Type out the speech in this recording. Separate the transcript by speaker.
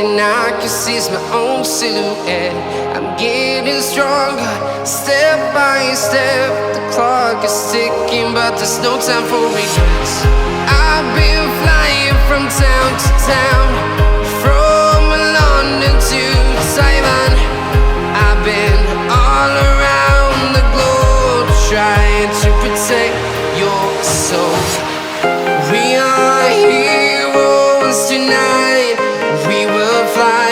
Speaker 1: thing I can see is my own silhouette. I'm getting stronger, step by step. The clock is ticking, but there's no time for regrets. I've been flying from town to town, from London to Taiwan. I've been all around the globe, trying to protect your soul. We are heroes tonight. We will fly